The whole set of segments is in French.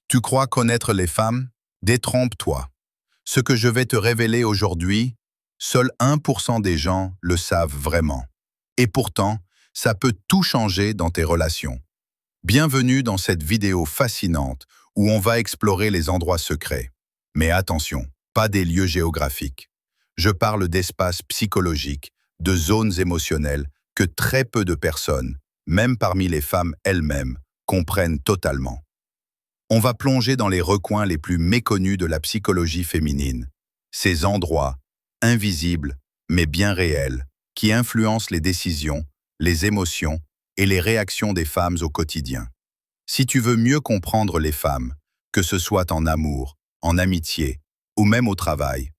Tu crois connaître les femmes? Détrompe-toi. Ce que je vais te révéler aujourd'hui, seul 1% des gens le savent vraiment. Et pourtant, ça peut tout changer dans tes relations. Bienvenue dans cette vidéo fascinante où on va explorer les endroits secrets. Mais attention, pas des lieux géographiques. Je parle d'espaces psychologiques, de zones émotionnelles que très peu de personnes, même parmi les femmes elles-mêmes, comprennent totalement. On va plonger dans les recoins les plus méconnus de la psychologie féminine, ces endroits, invisibles mais bien réels, qui influencent les décisions, les émotions et les réactions des femmes au quotidien. Si tu veux mieux comprendre les femmes, que ce soit en amour, en amitié ou même au travail,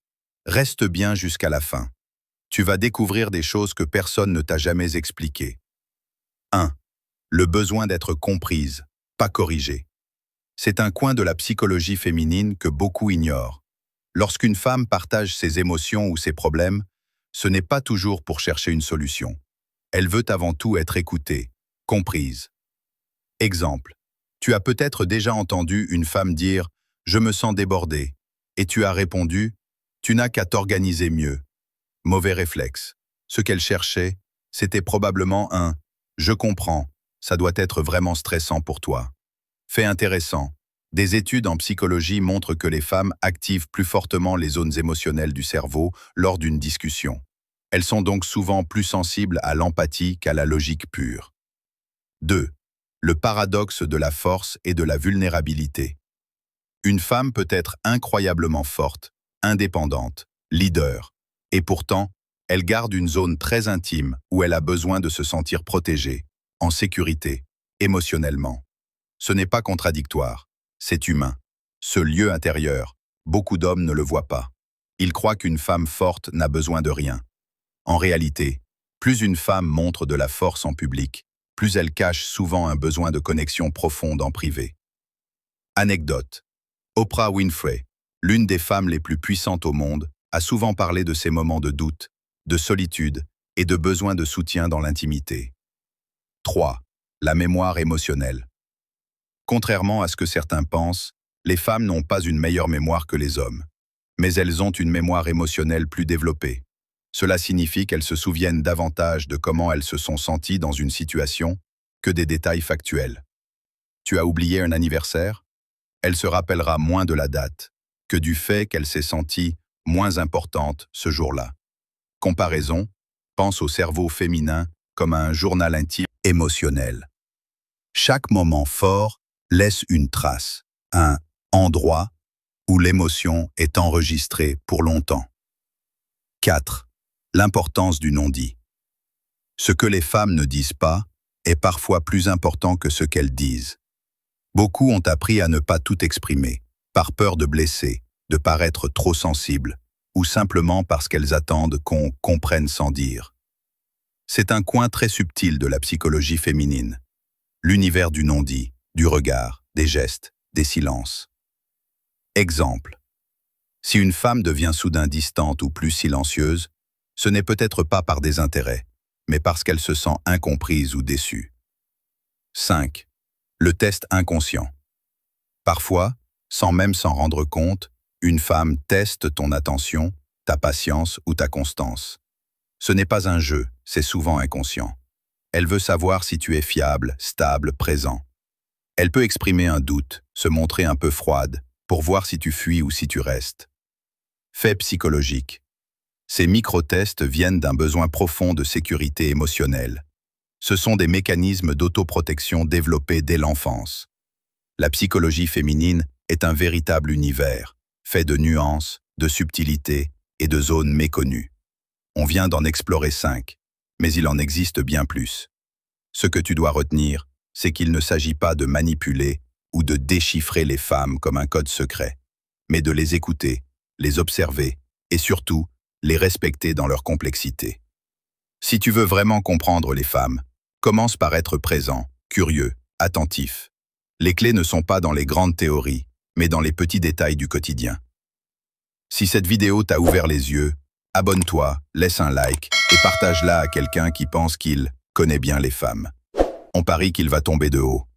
reste bien jusqu'à la fin. Tu vas découvrir des choses que personne ne t'a jamais expliquées. 1. Le besoin d'être comprise, pas corrigée. C'est un coin de la psychologie féminine que beaucoup ignorent. Lorsqu'une femme partage ses émotions ou ses problèmes, ce n'est pas toujours pour chercher une solution. Elle veut avant tout être écoutée, comprise. Exemple, tu as peut-être déjà entendu une femme dire « Je me sens débordée » et tu as répondu « Tu n'as qu'à t'organiser mieux ». Mauvais réflexe. Ce qu'elle cherchait, c'était probablement un « Je comprends, ça doit être vraiment stressant pour toi ». Fait intéressant, des études en psychologie montrent que les femmes activent plus fortement les zones émotionnelles du cerveau lors d'une discussion. Elles sont donc souvent plus sensibles à l'empathie qu'à la logique pure. 2. Le paradoxe de la force et de la vulnérabilité. Une femme peut être incroyablement forte, indépendante, leader, et pourtant, elle garde une zone très intime où elle a besoin de se sentir protégée, en sécurité, émotionnellement. Ce n'est pas contradictoire, c'est humain. Ce lieu intérieur, beaucoup d'hommes ne le voient pas. Ils croient qu'une femme forte n'a besoin de rien. En réalité, plus une femme montre de la force en public, plus elle cache souvent un besoin de connexion profonde en privé. Anecdote. Oprah Winfrey, l'une des femmes les plus puissantes au monde, a souvent parlé de ses moments de doute, de solitude et de besoin de soutien dans l'intimité. 3. La mémoire émotionnelle. Contrairement à ce que certains pensent, les femmes n'ont pas une meilleure mémoire que les hommes. Mais elles ont une mémoire émotionnelle plus développée. Cela signifie qu'elles se souviennent davantage de comment elles se sont senties dans une situation que des détails factuels. Tu as oublié un anniversaire? Elle se rappellera moins de la date que du fait qu'elle s'est sentie moins importante ce jour-là. Comparaison, pense au cerveau féminin comme à un journal intime émotionnel. Chaque moment fort laisse une trace, un endroit où l'émotion est enregistrée pour longtemps. 4. L'importance du non-dit. Ce que les femmes ne disent pas est parfois plus important que ce qu'elles disent. Beaucoup ont appris à ne pas tout exprimer, par peur de blesser, de paraître trop sensibles, ou simplement parce qu'elles attendent qu'on comprenne sans dire. C'est un coin très subtil de la psychologie féminine, l'univers du non-dit, du regard, des gestes, des silences. Exemple. Si une femme devient soudain distante ou plus silencieuse, ce n'est peut-être pas par désintérêt, mais parce qu'elle se sent incomprise ou déçue. 5. Le test inconscient. Parfois, sans même s'en rendre compte, une femme teste ton attention, ta patience ou ta constance. Ce n'est pas un jeu, c'est souvent inconscient. Elle veut savoir si tu es fiable, stable, présent. Elle peut exprimer un doute, se montrer un peu froide, pour voir si tu fuis ou si tu restes. Fait psychologique. Ces micro-tests viennent d'un besoin profond de sécurité émotionnelle. Ce sont des mécanismes d'autoprotection développés dès l'enfance. La psychologie féminine est un véritable univers, fait de nuances, de subtilités et de zones méconnues. On vient d'en explorer 5, mais il en existe bien plus. Ce que tu dois retenir, c'est qu'il ne s'agit pas de manipuler ou de déchiffrer les femmes comme un code secret, mais de les écouter, les observer et surtout, les respecter dans leur complexité. Si tu veux vraiment comprendre les femmes, commence par être présent, curieux, attentif. Les clés ne sont pas dans les grandes théories, mais dans les petits détails du quotidien. Si cette vidéo t'a ouvert les yeux, abonne-toi, laisse un like et partage-la à quelqu'un qui pense qu'il connaît bien les femmes. On parie qu'il va tomber de haut.